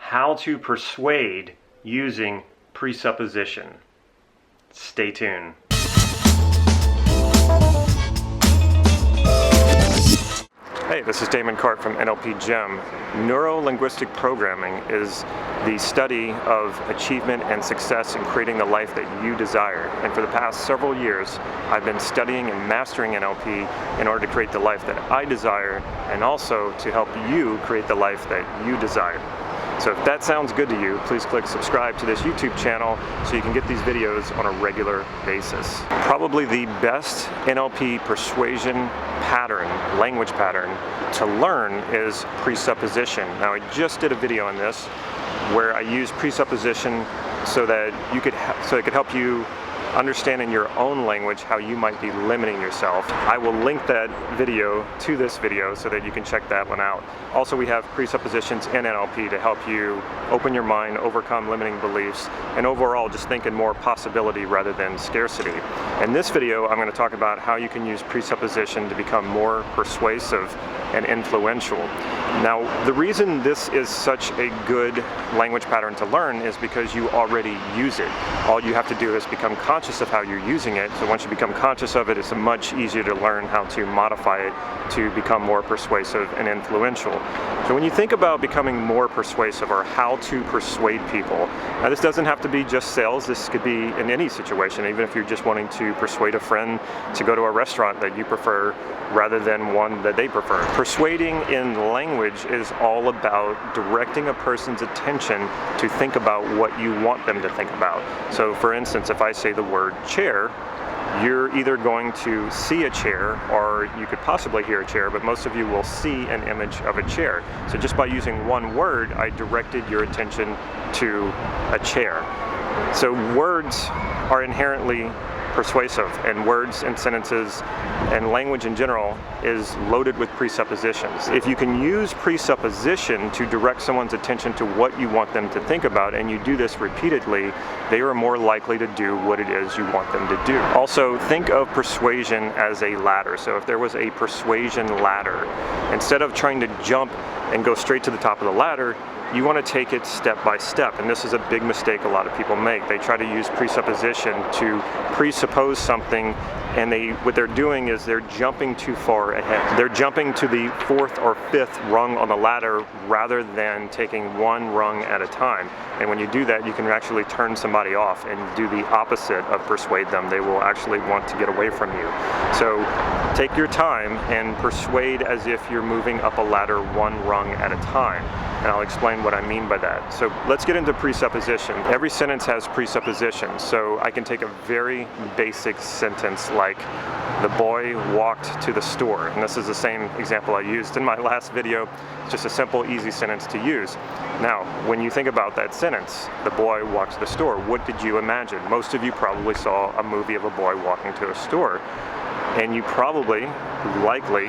how to persuade using presupposition. Stay tuned. Hey, this is Damon Cart from NLP Gem. Neuro-linguistic programming is the study of achievement and success in creating the life that you desire. And for the past several years, I've been studying and mastering NLP in order to create the life that I desire, and also to help you create the life that you desire. So if that sounds good to you, please click subscribe to this YouTube channel so you can get these videos on a regular basis. Probably the best NLP persuasion pattern, language pattern, to learn is presupposition. Now, I just did a video on this where I use presupposition so that it could help you understand in your own language how you might be limiting yourself. I will link that video to this video so that you can check that one out. Also, we have presuppositions in NLP to help you open your mind, overcome limiting beliefs, and overall just think in more possibility rather than scarcity. In this video, I'm going to talk about how you can use presupposition to become more persuasive and influential. Now, the reason this is such a good language pattern to learn is because you already use it. All you have to do is become conscious of how you're using it. So once you become conscious of it, it's much easier to learn how to modify it to become more persuasive and influential. So when you think about becoming more persuasive or how to persuade people, now this doesn't have to be just sales. This could be in any situation, even if you're just wanting to persuade a friend to go to a restaurant that you prefer rather than one that they prefer. Persuading in language is all about directing a person's attention to think about what you want them to think about. So for instance, if I say the word chair, you're either going to see a chair or you could possibly hear a chair, but most of you will see an image of a chair. So just by using one word, I directed your attention to a chair. So words are inherently persuasive, and words and sentences and language in general is loaded with presuppositions. If you can use presupposition to direct someone's attention to what you want them to think about, and you do this repeatedly, they are more likely to do what it is you want them to do. Also, think of persuasion as a ladder. So if there was a persuasion ladder, instead of trying to jump and go straight to the top of the ladder, you want to take it step by step, and this is a big mistake a lot of people make. They try to use presupposition to presuppose something, and what they're doing is they're jumping too far ahead. They're jumping to the fourth or fifth rung on the ladder rather than taking one rung at a time. And when you do that, you can actually turn somebody off and do the opposite of persuade them. They will actually want to get away from you. So take your time and persuade as if you're moving up a ladder one rung at a time. And I'll explain what I mean by that. So let's get into presupposition. Every sentence has presuppositions. So I can take a very basic sentence like, the boy walked to the store. And this is the same example I used in my last video. It's just a simple, easy sentence to use. Now, when you think about that sentence, the boy walked to the store, what did you imagine? Most of you probably saw a movie of a boy walking to a store. And you probably, likely,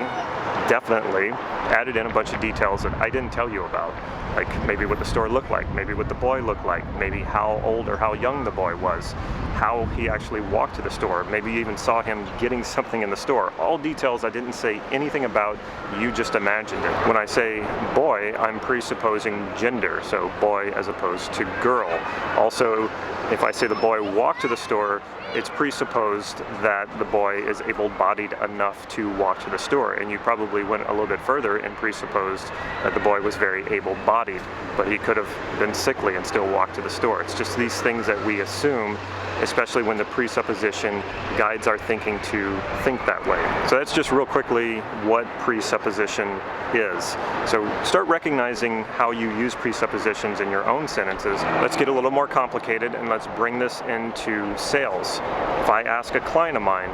definitely added in a bunch of details that I didn't tell you about. Like maybe what the store looked like, maybe what the boy looked like, maybe how old or how young the boy was, how he actually walked to the store, maybe you even saw him getting something in the store. All details I didn't say anything about, you just imagined it. When I say boy, I'm presupposing gender, so boy as opposed to girl. Also, if I say the boy walked to the store, it's presupposed that the boy is able-bodied enough to walk to the store, and you probably went a little bit further and presupposed that the boy was very able-bodied, but he could have been sickly and still walked to the store. It's just these things that we assume, especially when the presupposition guides our thinking to think that way. So that's just real quickly what presupposition is. So start recognizing how you use presuppositions in your own sentences. Let's get a little more complicated and let's bring this into sales. If I ask a client of mine,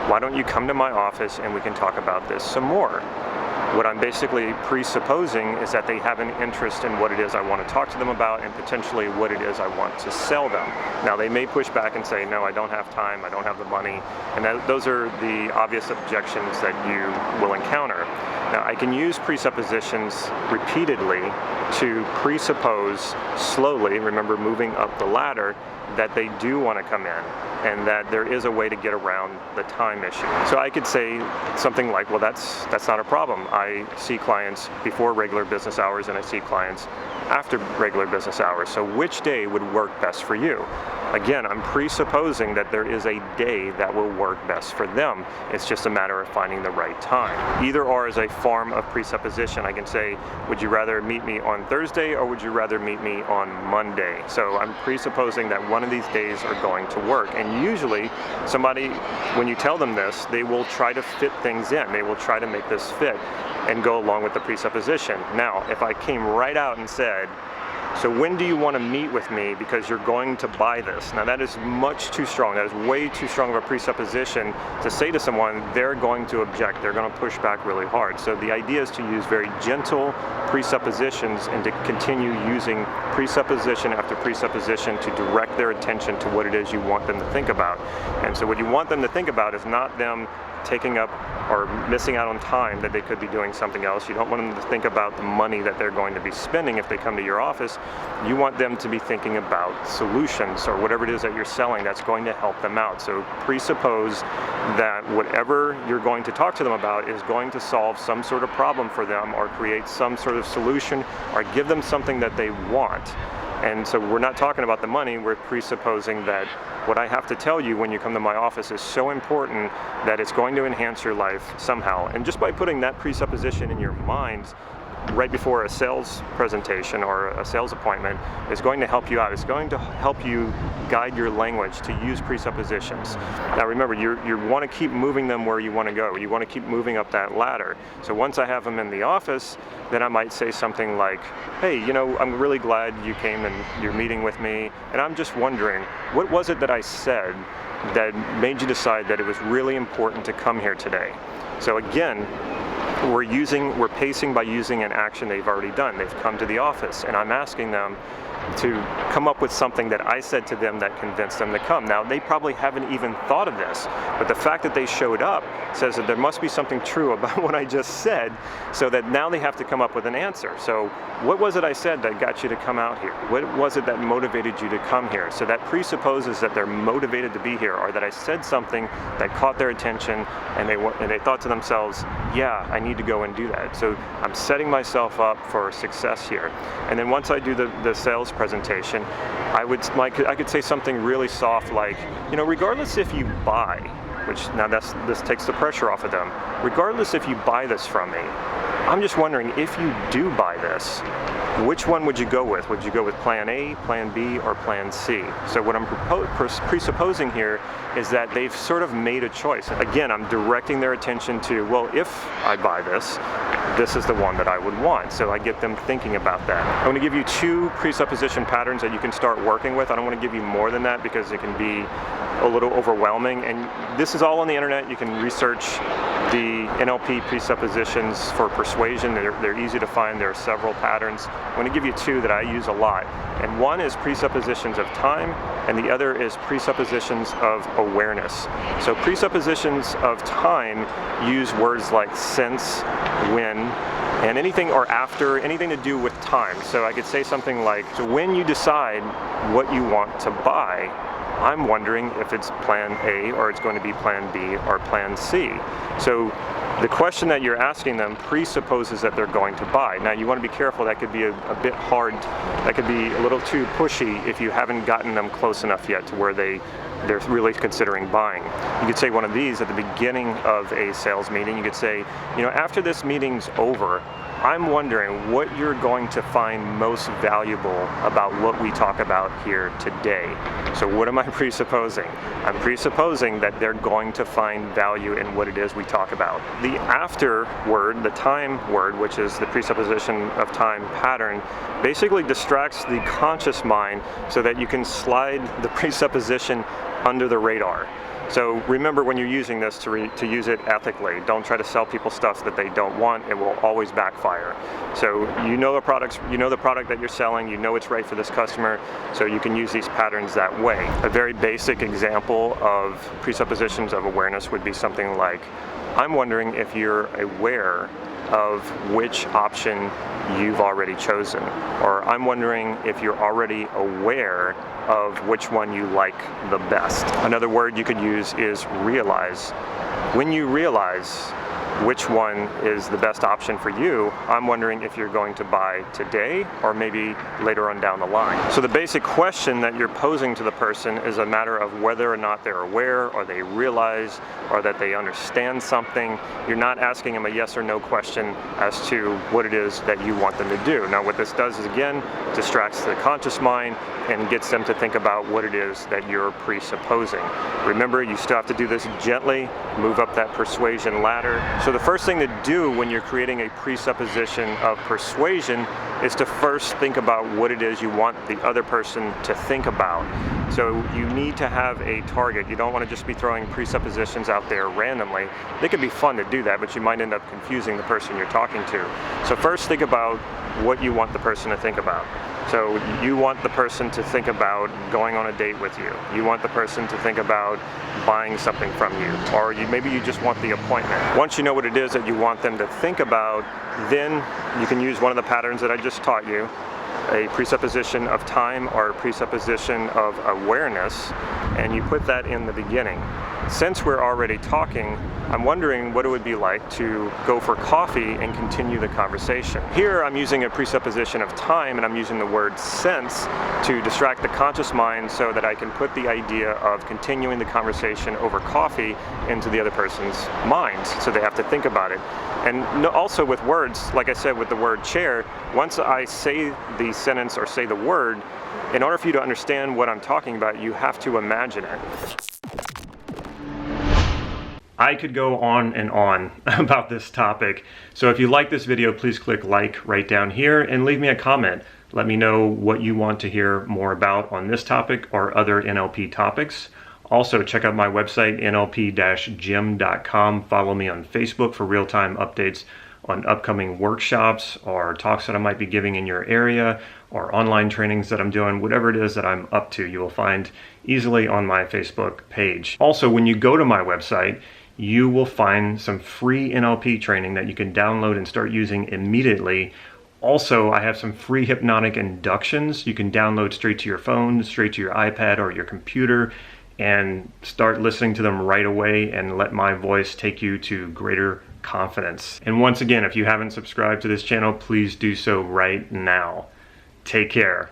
why don't you come to my office and we can talk about this some more? What I'm basically presupposing is that they have an interest in what it is I want to talk to them about and potentially what it is I want to sell them. Now, they may push back and say, no, I don't have time, I don't have the money, and those are the obvious objections that you will encounter. Now, I can use presuppositions repeatedly to presuppose slowly, remember moving up the ladder, that they do want to come in and that there is a way to get around the time issue. So I could say something like, well, that's not a problem. I see clients before regular business hours and I see clients after regular business hours. So which day would work best for you? Again, I'm presupposing that there is a day that will work best for them. It's just a matter of finding the right time. Either or is a form of presupposition. I can say, would you rather meet me on Thursday or would you rather meet me on Monday? So I'm presupposing that one of these days are going to work. And usually somebody, when you tell them this, they will try to fit things in. They will try to make this fit and go along with the presupposition. Now, if I came right out and said, so when do you want to meet with me because you're going to buy this? Now that is much too strong. That is way too strong of a presupposition to say to someone they're going to object. They're going to push back really hard. So the idea is to use very gentle presuppositions and to continue using presupposition after presupposition to direct their attention to what it is you want them to think about. And so what you want them to think about is not them taking up or missing out on time that they could be doing something else. You don't want them to think about the money that they're going to be spending if they come to your office. You want them to be thinking about solutions or whatever it is that you're selling that's going to help them out. So presuppose that whatever you're going to talk to them about is going to solve some sort of problem for them or create some sort of solution or give them something that they want. And so we're not talking about the money, we're presupposing that what I have to tell you when you come to my office is so important that it's going to enhance your life somehow. And just by putting that presupposition in your mind right before a sales presentation or a sales appointment is going to help you out. It's going to help you guide your language to use presuppositions. Now remember, you want to keep moving them where you want to go. You want to keep moving up that ladder. So once I have them in the office, then I might say something like, hey, I'm really glad you came and you're meeting with me, and I'm just wondering, what was it that I said that made you decide that it was really important to come here today? So again, we're pacing by using an action they've already done. They've come to the office, and I'm asking them to come up with something that I said to them that convinced them to come. Now, they probably haven't even thought of this, but the fact that they showed up says that there must be something true about what I just said, so that now they have to come up with an answer. So what was it I said that got you to come out here? What was it that motivated you to come here? So that presupposes that they're motivated to be here, or that I said something that caught their attention and they thought to themselves, yeah, I need to go and do that. So I'm setting myself up for success here. And then once I do the sales presentation, I could say something really soft like, regardless if you buy, which now this takes the pressure off of them, regardless if you buy this from me, I'm just wondering, if you do buy this, which one would you go with? Would you go with plan A, plan B, or plan C? So what I'm presupposing here is that they've sort of made a choice. Again, I'm directing their attention to, well, if I buy this, this is the one that I would want. So I get them thinking about that. I'm going to give you 2 presupposition patterns that you can start working with. I don't want to give you more than that because it can be a little overwhelming. And this is all on the internet. You can research the NLP presuppositions for persuasion. They're easy to find. There are several patterns. I'm going to give you 2 that I use a lot. And one is presuppositions of time, and the other is presuppositions of awareness. So presuppositions of time use words like since, when, and anything or after, anything to do with time. So I could say something like, so when you decide what you want to buy, I'm wondering if it's plan A or it's going to be plan B or plan C. So the question that you're asking them presupposes that they're going to buy. Now you want to be careful, that could be a bit hard, that could be a little too pushy if you haven't gotten them close enough yet to where they're really considering buying. You could say one of these at the beginning of a sales meeting. You could say, after this meeting's over, I'm wondering what you're going to find most valuable about what we talk about here today. So what am I presupposing? I'm presupposing that they're going to find value in what it is we talk about. The after word, the time word, which is the presupposition of time pattern, basically distracts the conscious mind so that you can slide the presupposition under the radar. So remember, when you're using this, to use it ethically. Don't try to sell people stuff that they don't want. It will always backfire. So you know the product that you're selling, you know it's right for this customer, so you can use these patterns that way. A very basic example of presuppositions of awareness would be something like, I'm wondering if you're aware of which option you've already chosen, or I'm wondering if you're already aware of which one you like the best. Another word you could use is realize. When you realize which one is the best option for you, I'm wondering if you're going to buy today or maybe later on down the line. So the basic question that you're posing to the person is a matter of whether or not they're aware, or they realize, or that they understand something. You're not asking them a yes or no question as to what it is that you want them to do. Now what this does is, again, distracts the conscious mind and gets them to think about what it is that you're presupposing. Remember, you still have to do this gently, move up that persuasion ladder. So the first thing to do when you're creating a presupposition of persuasion is to first think about what it is you want the other person to think about. So you need to have a target. You don't want to just be throwing presuppositions out there randomly. They can be fun to do that, but you might end up confusing the person you're talking to. So first think about what you want the person to think about. So you want the person to think about going on a date with you. You want the person to think about buying something from you, or maybe you just want the appointment. Once you know what it is that you want them to think about, then you can use one of the patterns that I just taught you, a presupposition of time or a presupposition of awareness, and you put that in the beginning. Since we're already talking, I'm wondering what it would be like to go for coffee and continue the conversation. Here I'm using a presupposition of time, and I'm using the word since to distract the conscious mind so that I can put the idea of continuing the conversation over coffee into the other person's minds, so they have to think about it. And also with words, like I said with the word chair, once I say the sentence or say the word, in order for you to understand what I'm talking about, you have to imagine it. I could go on and on about this topic. So if you like this video, please click like right down here and leave me a comment. Let me know what you want to hear more about on this topic or other NLP topics. Also, check out my website, nlp-gym.com. Follow me on Facebook for real-time updates on upcoming workshops or talks that I might be giving in your area, or online trainings that I'm doing. Whatever it is that I'm up to, you will find easily on my Facebook page. Also, when you go to my website, you will find some free NLP training that you can download and start using immediately. Also, I have some free hypnotic inductions you can download straight to your phone, straight to your iPad or your computer, and start listening to them right away and let my voice take you to greater confidence. And once again, if you haven't subscribed to this channel, please do so right now. Take care.